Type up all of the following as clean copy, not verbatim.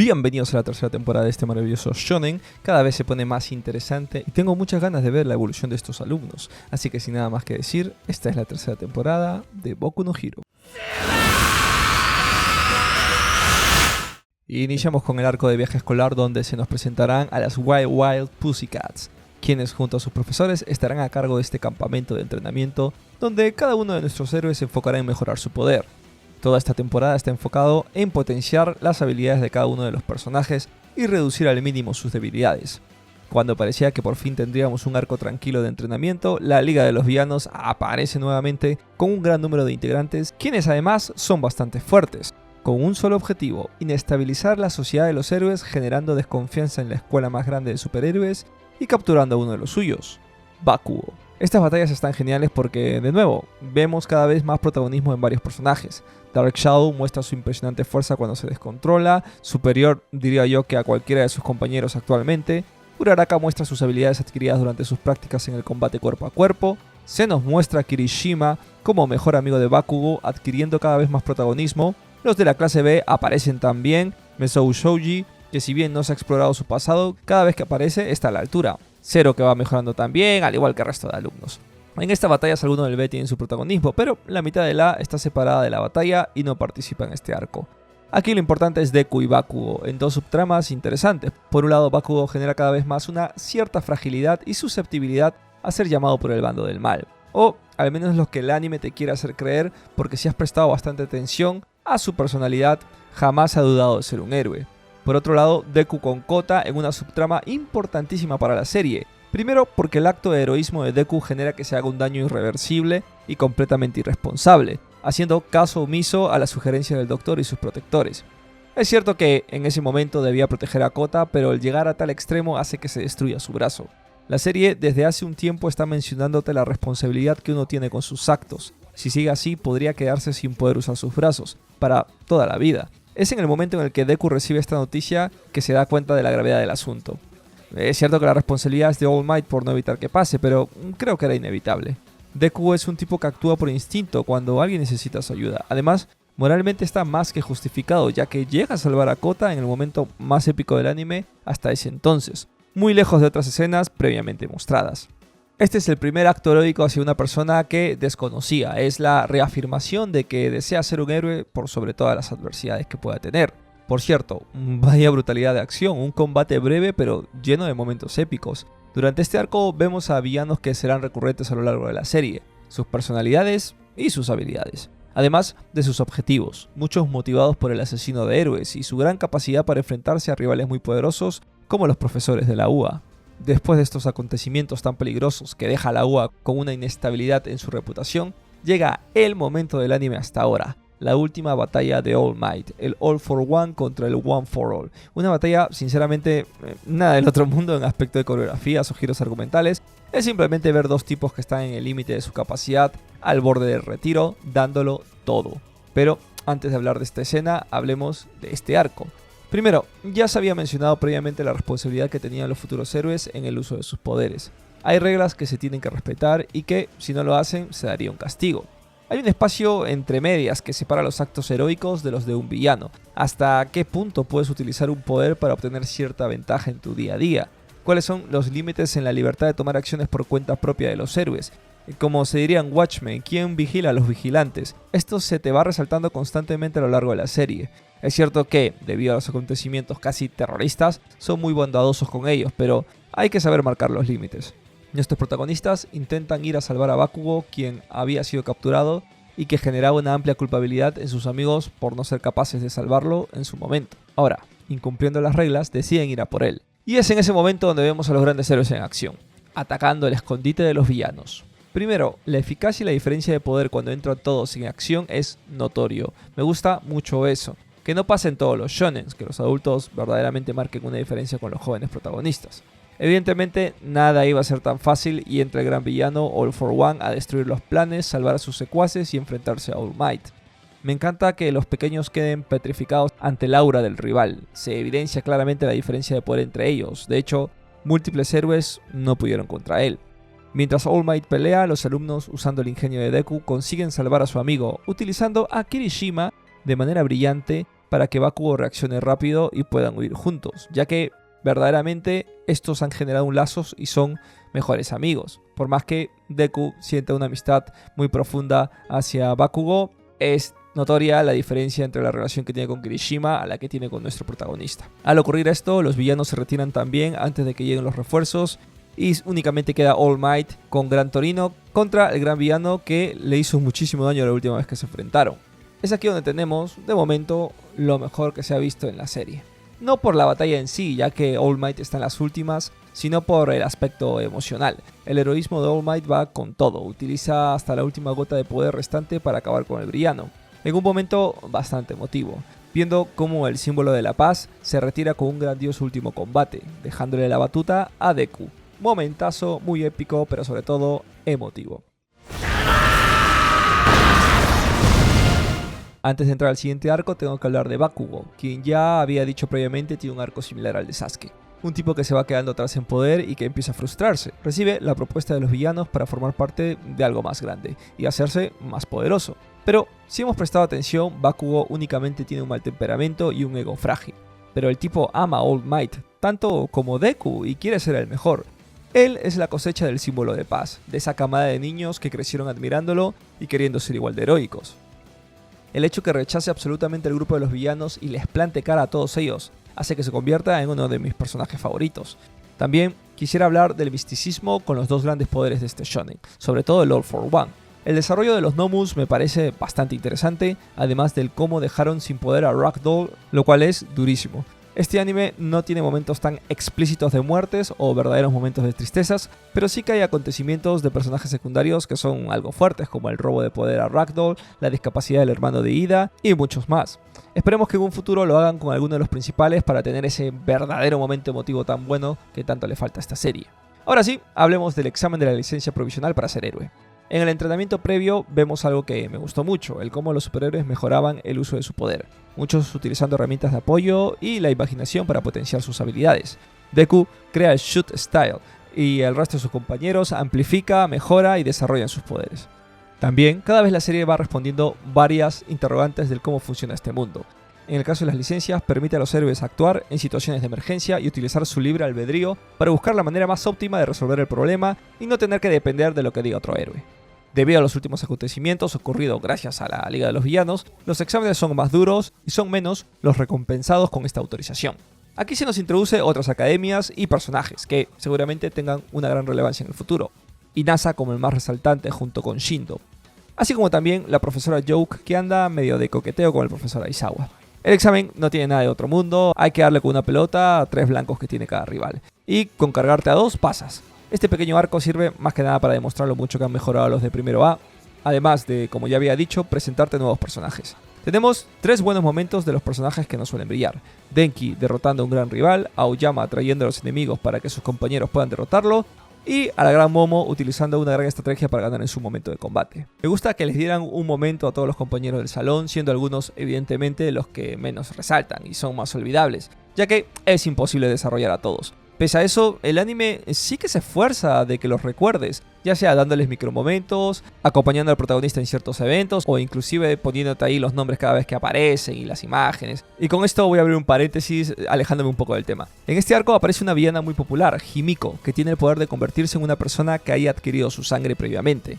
Bienvenidos a la tercera temporada de este maravilloso shonen. Cada vez se pone más interesante y tengo muchas ganas de ver la evolución de estos alumnos. Así que sin nada más que decir, esta es la tercera temporada de Boku no Hero. Iniciamos con el arco de viaje escolar donde se nos presentarán a las Wild Wild Pussycats, quienes junto a sus profesores estarán a cargo de este campamento de entrenamiento donde cada uno de nuestros héroes se enfocará en mejorar su poder. Toda esta temporada está enfocado en potenciar las habilidades de cada uno de los personajes y reducir al mínimo sus debilidades. Cuando parecía que por fin tendríamos un arco tranquilo de entrenamiento, la Liga de los Villanos aparece nuevamente con un gran número de integrantes, quienes además son bastante fuertes, con un solo objetivo: inestabilizar la sociedad de los héroes, generando desconfianza en la escuela más grande de superhéroes y capturando a uno de los suyos, Bakugo. Estas batallas están geniales porque, de nuevo, vemos cada vez más protagonismo en varios personajes. Dark Shadow muestra su impresionante fuerza cuando se descontrola, superior diría yo que a cualquiera de sus compañeros actualmente. Uraraka muestra sus habilidades adquiridas durante sus prácticas en el combate cuerpo a cuerpo. Se nos muestra a Kirishima como mejor amigo de Bakugo, adquiriendo cada vez más protagonismo. Los de la clase B aparecen también. Mesou Shoji, que si bien no se ha explorado su pasado, cada vez que aparece está a la altura. Zero, que va mejorando también, al igual que el resto de alumnos. En esta batalla algunos del B tienen su protagonismo, pero la mitad del A está separada de la batalla y no participa en este arco. Aquí lo importante es Deku y Bakugo, en dos subtramas interesantes. Por un lado, Bakugo genera cada vez más una cierta fragilidad y susceptibilidad a ser llamado por el bando del mal. O al menos lo que el anime te quiere hacer creer, porque si has prestado bastante atención a su personalidad, jamás ha dudado de ser un héroe. Por otro lado, Deku con Kota en una subtrama importantísima para la serie. Primero, porque el acto de heroísmo de Deku genera que se haga un daño irreversible y completamente irresponsable, haciendo caso omiso a la sugerencia del Doctor y sus protectores. Es cierto que en ese momento debía proteger a Kota, pero el llegar a tal extremo hace que se destruya su brazo. La serie desde hace un tiempo está mencionándote la responsabilidad que uno tiene con sus actos. Si sigue así, podría quedarse sin poder usar sus brazos, para toda la vida. Es en el momento en el que Deku recibe esta noticia que se da cuenta de la gravedad del asunto. Es cierto que la responsabilidad es de All Might por no evitar que pase, pero creo que era inevitable. Deku es un tipo que actúa por instinto cuando alguien necesita su ayuda. Además, moralmente está más que justificado, ya que llega a salvar a Kota en el momento más épico del anime hasta ese entonces, muy lejos de otras escenas previamente mostradas. Este es el primer acto heroico hacia una persona que desconocía. Es la reafirmación de que desea ser un héroe por sobre todas las adversidades que pueda tener. Por cierto, vaya brutalidad de acción, un combate breve pero lleno de momentos épicos. Durante este arco vemos a villanos que serán recurrentes a lo largo de la serie, sus personalidades y sus habilidades. Además de sus objetivos, muchos motivados por el asesino de héroes y su gran capacidad para enfrentarse a rivales muy poderosos como los profesores de la UA. Después de estos acontecimientos tan peligrosos que deja a la UA con una inestabilidad en su reputación, llega el momento del anime hasta ahora. La última batalla de All Might, el All for One contra el One for All. Una batalla, sinceramente, nada del otro mundo en aspecto de coreografías o giros argumentales. Es simplemente ver dos tipos que están en el límite de su capacidad, al borde del retiro, dándolo todo. Pero antes de hablar de esta escena, hablemos de este arco. Primero, ya se había mencionado previamente la responsabilidad que tenían los futuros héroes en el uso de sus poderes. Hay reglas que se tienen que respetar y que, si no lo hacen, se daría un castigo. Hay un espacio entre medias que separa los actos heroicos de los de un villano. ¿Hasta qué punto puedes utilizar un poder para obtener cierta ventaja en tu día a día? ¿Cuáles son los límites en la libertad de tomar acciones por cuenta propia de los héroes? Como se diría en Watchmen, ¿quién vigila a los vigilantes? Esto se te va resaltando constantemente a lo largo de la serie. Es cierto que, debido a los acontecimientos casi terroristas, son muy bondadosos con ellos, pero hay que saber marcar los límites. Nuestros protagonistas intentan ir a salvar a Bakugo, quien había sido capturado y que generaba una amplia culpabilidad en sus amigos por no ser capaces de salvarlo en su momento. Ahora, incumpliendo las reglas, deciden ir a por él. Y es en ese momento donde vemos a los grandes héroes en acción, atacando el escondite de los villanos. Primero, la eficacia y la diferencia de poder cuando entran todos en acción es notorio. Me gusta mucho eso. Que no pasa en todos los shonens, que los adultos verdaderamente marquen una diferencia con los jóvenes protagonistas. Evidentemente, nada iba a ser tan fácil y entra el gran villano All for One a destruir los planes, salvar a sus secuaces y enfrentarse a All Might. Me encanta que los pequeños queden petrificados ante el aura del rival. Se evidencia claramente la diferencia de poder entre ellos. De hecho, múltiples héroes no pudieron contra él. Mientras All Might pelea, los alumnos, usando el ingenio de Deku, consiguen salvar a su amigo, utilizando a Kirishima de manera brillante para que Bakugo reaccione rápido y puedan huir juntos, ya que verdaderamente estos han generado un lazo y son mejores amigos. Por más que Deku sienta una amistad muy profunda hacia Bakugo, es notoria la diferencia entre la relación que tiene con Kirishima a la que tiene con nuestro protagonista. Al ocurrir esto, los villanos se retiran también antes de que lleguen los refuerzos y únicamente queda All Might con Gran Torino contra el gran villano que le hizo muchísimo daño la última vez que se enfrentaron. Es aquí donde tenemos, de momento, lo mejor que se ha visto en la serie. No por la batalla en sí, ya que All Might está en las últimas, sino por el aspecto emocional. El heroísmo de All Might va con todo, utiliza hasta la última gota de poder restante para acabar con el villano. En un momento bastante emotivo, viendo cómo el símbolo de la paz se retira con un grandioso último combate, dejándole la batuta a Deku. Momentazo muy épico, pero sobre todo emotivo. Antes de entrar al siguiente arco, tengo que hablar de Bakugo, quien ya había dicho previamente tiene un arco similar al de Sasuke. Un tipo que se va quedando atrás en poder y que empieza a frustrarse. Recibe la propuesta de los villanos para formar parte de algo más grande y hacerse más poderoso. Pero si hemos prestado atención, Bakugo únicamente tiene un mal temperamento y un ego frágil. Pero el tipo ama a All Might, tanto como Deku, y quiere ser el mejor. Él es la cosecha del símbolo de paz, de esa camada de niños que crecieron admirándolo y queriendo ser igual de heroicos. El hecho que rechace absolutamente el grupo de los villanos y les plante cara a todos ellos hace que se convierta en uno de mis personajes favoritos. También quisiera hablar del misticismo con los dos grandes poderes de este shonen, sobre todo el All for One. El desarrollo de los Nomus me parece bastante interesante, además del cómo dejaron sin poder a Ragdoll, lo cual es durísimo. Este anime no tiene momentos tan explícitos de muertes o verdaderos momentos de tristezas, pero sí que hay acontecimientos de personajes secundarios que son algo fuertes, como el robo de poder a Ragdoll, la discapacidad del hermano de Ida y muchos más. Esperemos que en un futuro lo hagan con alguno de los principales para tener ese verdadero momento emotivo tan bueno que tanto le falta a esta serie. Ahora sí, hablemos del examen de la licencia provisional para ser héroe. En el entrenamiento previo vemos algo que me gustó mucho, el cómo los superhéroes mejoraban el uso de su poder, muchos utilizando herramientas de apoyo y la imaginación para potenciar sus habilidades. Deku crea el Shoot Style y el resto de sus compañeros amplifica, mejora y desarrollan sus poderes. También cada vez la serie va respondiendo varias interrogantes del cómo funciona este mundo. En el caso de las licencias, permite a los héroes actuar en situaciones de emergencia y utilizar su libre albedrío para buscar la manera más óptima de resolver el problema y no tener que depender de lo que diga otro héroe. Debido a los últimos acontecimientos ocurridos gracias a la Liga de los Villanos, los exámenes son más duros y son menos los recompensados con esta autorización. Aquí se nos introduce otras academias y personajes que seguramente tengan una gran relevancia en el futuro. Inasa como el más resaltante junto con Shindo, así como también la profesora Joke que anda medio de coqueteo con el profesor Aizawa. El examen no tiene nada de otro mundo, hay que darle con una pelota a 3 blancos que tiene cada rival, y con cargarte a 2 pasas. Este pequeño arco sirve más que nada para demostrar lo mucho que han mejorado los de primero A, además de, como ya había dicho, presentarte nuevos personajes. Tenemos 3 buenos momentos de los personajes que no suelen brillar. Denki derrotando a un gran rival, Aoyama atrayendo a los enemigos para que sus compañeros puedan derrotarlo, y a la gran Momo utilizando una gran estrategia para ganar en su momento de combate. Me gusta que les dieran un momento a todos los compañeros del salón, siendo algunos evidentemente los que menos resaltan y son más olvidables, ya que es imposible desarrollar a todos. Pese a eso, el anime sí que se esfuerza de que los recuerdes, ya sea dándoles micromomentos, acompañando al protagonista en ciertos eventos o inclusive poniéndote ahí los nombres cada vez que aparecen y las imágenes. Y con esto voy a abrir un paréntesis alejándome un poco del tema. En este arco aparece una villana muy popular, Himiko, que tiene el poder de convertirse en una persona que haya adquirido su sangre previamente.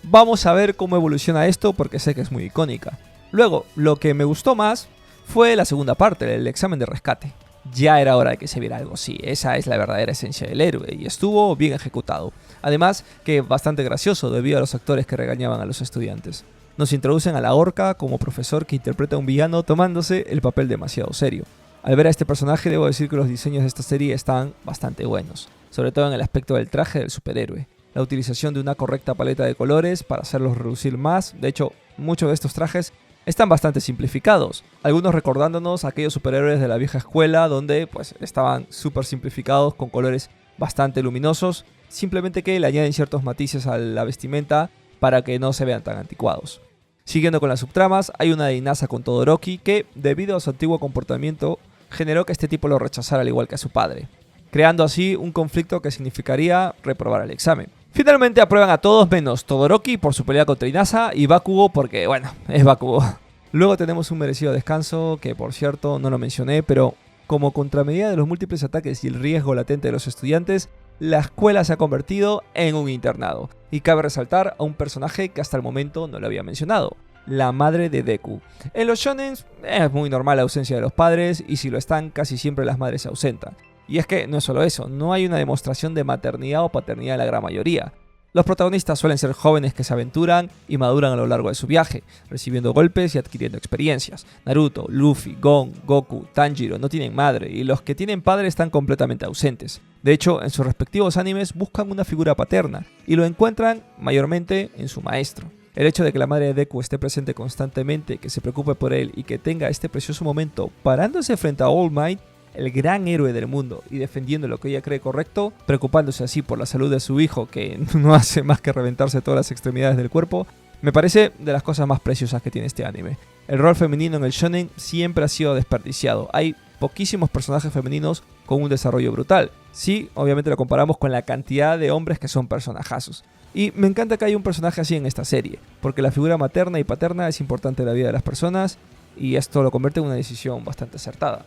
Vamos a ver cómo evoluciona esto porque sé que es muy icónica. Luego, lo que me gustó más fue la segunda parte, el examen de rescate. Ya era hora de que se viera algo así, esa es la verdadera esencia del héroe y estuvo bien ejecutado. Además que bastante gracioso debido a los actores que regañaban a los estudiantes. Nos introducen a la Orca como profesor que interpreta a un villano tomándose el papel demasiado serio. Al ver a este personaje debo decir que los diseños de esta serie están bastante buenos, sobre todo en el aspecto del traje del superhéroe. La utilización de una correcta paleta de colores para hacerlos relucir más, de hecho muchos de estos trajes están bastante simplificados, algunos recordándonos a aquellos superhéroes de la vieja escuela donde pues estaban súper simplificados con colores bastante luminosos, simplemente que le añaden ciertos matices a la vestimenta para que no se vean tan anticuados. Siguiendo con las subtramas, hay una de Inasa con Todoroki que, debido a su antiguo comportamiento, generó que este tipo lo rechazara al igual que a su padre, creando así un conflicto que significaría reprobar el examen. Finalmente aprueban a todos menos Todoroki por su pelea contra Inasa y Bakugo porque, bueno, es Bakugo. Luego tenemos un merecido descanso, que por cierto no lo mencioné, pero como contramedida de los múltiples ataques y el riesgo latente de los estudiantes, la escuela se ha convertido en un internado. Y cabe resaltar a un personaje que hasta el momento no lo había mencionado: la madre de Deku. En los shonens es muy normal la ausencia de los padres, y si lo están, casi siempre las madres se ausentan. Y es que no es solo eso, no hay una demostración de maternidad o paternidad en la gran mayoría. Los protagonistas suelen ser jóvenes que se aventuran y maduran a lo largo de su viaje, recibiendo golpes y adquiriendo experiencias. Naruto, Luffy, Gon, Goku, Tanjiro no tienen madre, y los que tienen padre están completamente ausentes. De hecho, en sus respectivos animes buscan una figura paterna, y lo encuentran mayormente en su maestro. El hecho de que la madre de Deku esté presente constantemente, que se preocupe por él y que tenga este precioso momento parándose frente a All Might, el gran héroe del mundo, y defendiendo lo que ella cree correcto, preocupándose así por la salud de su hijo, que no hace más que reventarse todas las extremidades del cuerpo, me parece de las cosas más preciosas que tiene este anime. El rol femenino en el shonen siempre ha sido desperdiciado. Hay poquísimos personajes femeninos con un desarrollo brutal. Sí, obviamente lo comparamos con la cantidad de hombres que son personajazos. Y me encanta que haya un personaje así en esta serie, porque la figura materna y paterna es importante en la vida de las personas, y esto lo convierte en una decisión bastante acertada.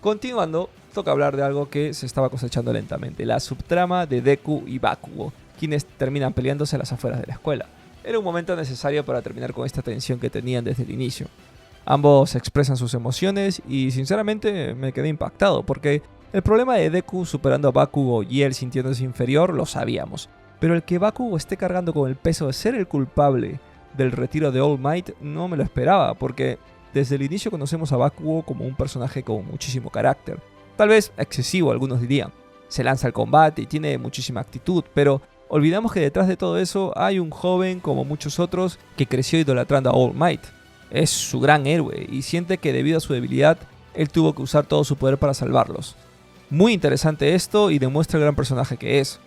Continuando, toca hablar de algo que se estaba cosechando lentamente: la subtrama de Deku y Bakugo, quienes terminan peleándose a las afueras de la escuela. Era un momento necesario para terminar con esta tensión que tenían desde el inicio. Ambos expresan sus emociones y sinceramente me quedé impactado, porque el problema de Deku superando a Bakugo y él sintiéndose inferior lo sabíamos, pero el que Bakugo esté cargando con el peso de ser el culpable del retiro de All Might no me lo esperaba, porque desde el inicio conocemos a Bakugo como un personaje con muchísimo carácter, tal vez excesivo algunos dirían. Se lanza al combate y tiene muchísima actitud, pero olvidamos que detrás de todo eso hay un joven como muchos otros que creció idolatrando a All Might. Es su gran héroe y siente que debido a su debilidad, él tuvo que usar todo su poder para salvarlos. Muy interesante esto y demuestra el gran personaje que es.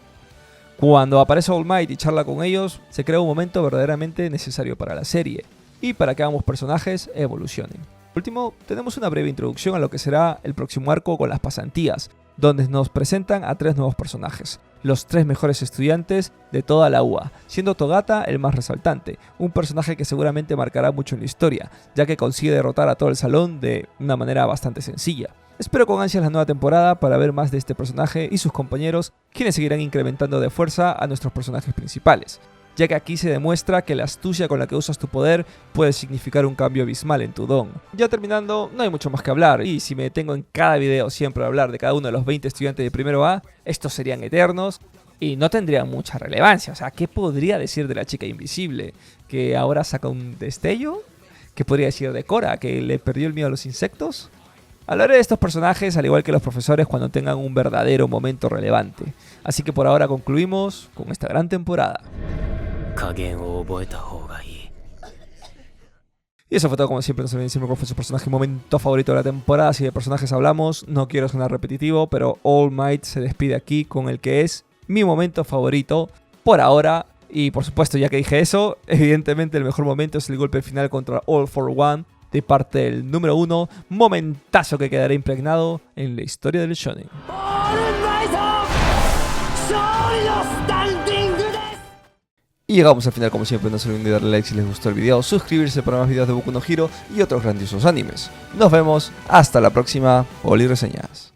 Cuando aparece All Might y charla con ellos, se crea un momento verdaderamente necesario para la serie y para que ambos personajes evolucionen. Por último, tenemos una breve introducción a lo que será el próximo arco con las pasantías, donde nos presentan a 3 nuevos personajes, los 3 mejores estudiantes de toda la UA, siendo Togata el más resaltante, un personaje que seguramente marcará mucho en la historia, ya que consigue derrotar a todo el salón de una manera bastante sencilla. Espero con ansias la nueva temporada para ver más de este personaje y sus compañeros, quienes seguirán incrementando de fuerza a nuestros personajes principales, ya que aquí se demuestra que la astucia con la que usas tu poder puede significar un cambio abismal en tu don. Ya terminando, no hay mucho más que hablar, y si me detengo en cada video siempre a hablar de cada uno de los 20 estudiantes de primero A, estos serían eternos y no tendrían mucha relevancia. O sea, ¿qué podría decir de la chica invisible? ¿Que ahora saca un destello? ¿Qué podría decir de Cora? ¿Que le perdió el miedo a los insectos? Hablaré de estos personajes al igual que los profesores cuando tengan un verdadero momento relevante. Así que por ahora concluimos con esta gran temporada. Y eso fue todo. Como siempre, no se olviden siempre cuál fue su personaje momento favorito de la temporada. Si de personajes hablamos, no quiero sonar repetitivo, pero All Might se despide aquí con el que es mi momento favorito por ahora. Y por supuesto, ya que dije eso, evidentemente el mejor momento es el golpe final contra All for One de parte del número 1, momentazo que quedará impregnado en la historia del shonen. Y llegamos al final. Como siempre, no se olviden de darle like si les gustó el video, suscribirse para más videos de Boku no Hero y otros grandiosos animes. Nos vemos, hasta la próxima, Oli Reseñas.